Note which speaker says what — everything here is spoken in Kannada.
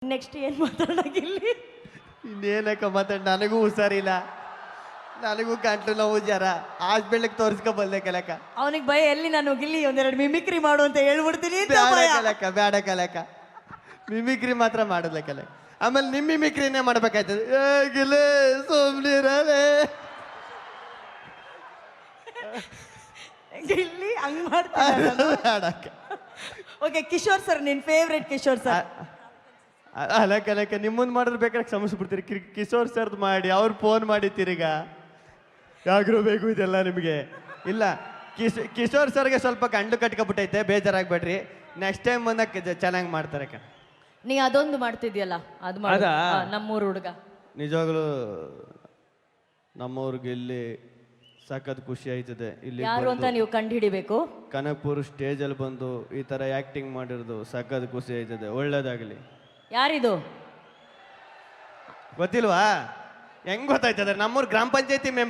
Speaker 1: ನೆಕ್ಸ್ಟ್ ಏನ್ ಮಾತಾಡೋಗಿಲ್ಲಿ?
Speaker 2: ಇನ್ನೇನಕ್ಕ ಮಾತಾಡಿ, ನನಗೂ ಹುಷಾರಿಲ್ಲ, ನನಗೂ ಗಂಟ್ಲು ನೋವು ಜರ ಹಾಸ್ಪಿಟ್ಲಿಗೆ ತೋರಿಸ್ಕೊ ಬಂದೆ ಕಲಕ.
Speaker 1: ಅವನಿಗೆ ಭಯ, ಎಲ್ಲಿ ನಾನು ಗಿಲ್ಲಿ ಒಂದೆರಡು ಮಿಮಿಕ್ರಿ ಮಾಡು ಅಂತ ಹೇಳ್ಬಿಡ್ತೀನಿ ಅಂತ
Speaker 2: ಬೇಡ
Speaker 1: ಭಯ.
Speaker 2: ಕಲಕ, ಬೇಡ ಕಲಕ, ಮಿಮಿಕ್ರಿ ಮಾತ್ರ ಮಾಡೋಲ್ಲ ಕಲಕ. ಆಮೇಲೆ ನಿಮ್ಮ ಮಿಮಿಕ್ರಿನೇ ಮಾಡ್ಬೇಕಾಯ್ತದೆ. ಗಿಲೆ ಸೋಮ್ನಿರಲೇ
Speaker 1: ಗಿಲ್ಲಿ ಹಂಗ್ ಮಾಡ್ತೀನಿ.
Speaker 2: ಬೇಡಕ್ಕ.
Speaker 1: ಓಕೆ, ಕಿಶೋರ್ ಸರ್, ನಿನ್ ಫೇವ್ರೆಟ್ ಕಿಶೋರ್ ಸರ್.
Speaker 2: ಅಲ್ಲ ಕಲಕ, ನಿಮ್ಮಂದ್ ಮಾಡಿದ್ರೆ ಬೇಕಾದ್ರೆ ಕ್ಷಮಿಸ್ಬಿಡ್ತೀರಿ. ಕಿಶೋರ್ ಸರ್ದು ಮಾಡಿ ಅವ್ರು ಫೋನ್ ಮಾಡಿ ತಿರ್ಗ ಯಾಗ್ರೂ ಬೇಕು ಇದೆಲ್ಲ ನಿಮಗೆ. ಇಲ್ಲ, ಕಿಶೋರ್ ಸರ್ಗೆ ಸ್ವಲ್ಪ ಗಂಡು ಕಟ್ಕೊಬಿಟ್ಟೈತೆ, ಬೇಜಾರಾಗ್ಬೇಡ್ರಿ. ನೆಕ್ಸ್ಟ್ ಟೈಮ್ ಬಂದಾಗ ಚೆನ್ನಾಗಿ ಮಾಡ್ತಾರೆ ಅಕ್ಕ.
Speaker 1: ನೀ ಅದೊಂದು ಮಾಡ್ತಿದ್ಯಲ್ಲ, ಅದು ಮಾಡು.
Speaker 2: ಅದಾ?
Speaker 1: ನಮ್ಮೂರ್ ಹುಡುಗ
Speaker 2: ನಿಜವಾಗ್ಲೂ ನಮ್ಮವ್ರಿಗೆ ಇಲ್ಲಿ ಸಖತ್ ಖುಷಿ ಆಯ್ತದೆ. ಇಲ್ಲಿ
Speaker 1: ಯಾರು ಅಂತ ನೀವು ಕಂಡು ಹಿಡಿಬೇಕು.
Speaker 2: ಕನಕಪುರ ಸ್ಟೇಜಲ್ಲಿ ಬಂದು ಈ ಥರ ಆ್ಯಕ್ಟಿಂಗ್ ಮಾಡಿರೋದು ಸಖತ್ ಖುಷಿ ಆಯ್ತದೆ. ಒಳ್ಳೇದಾಗಲಿ.
Speaker 1: ಯಾರಿದು?
Speaker 2: ಗೊತ್ತಿಲ್ವಾ? ಹೆಂಗ್ ಗೊತ್ತಾಯ್ತದೆ? ನಮ್ಮೂರು ಗ್ರಾಮ ಪಂಚಾಯತಿ ಮೆಂಬರ್.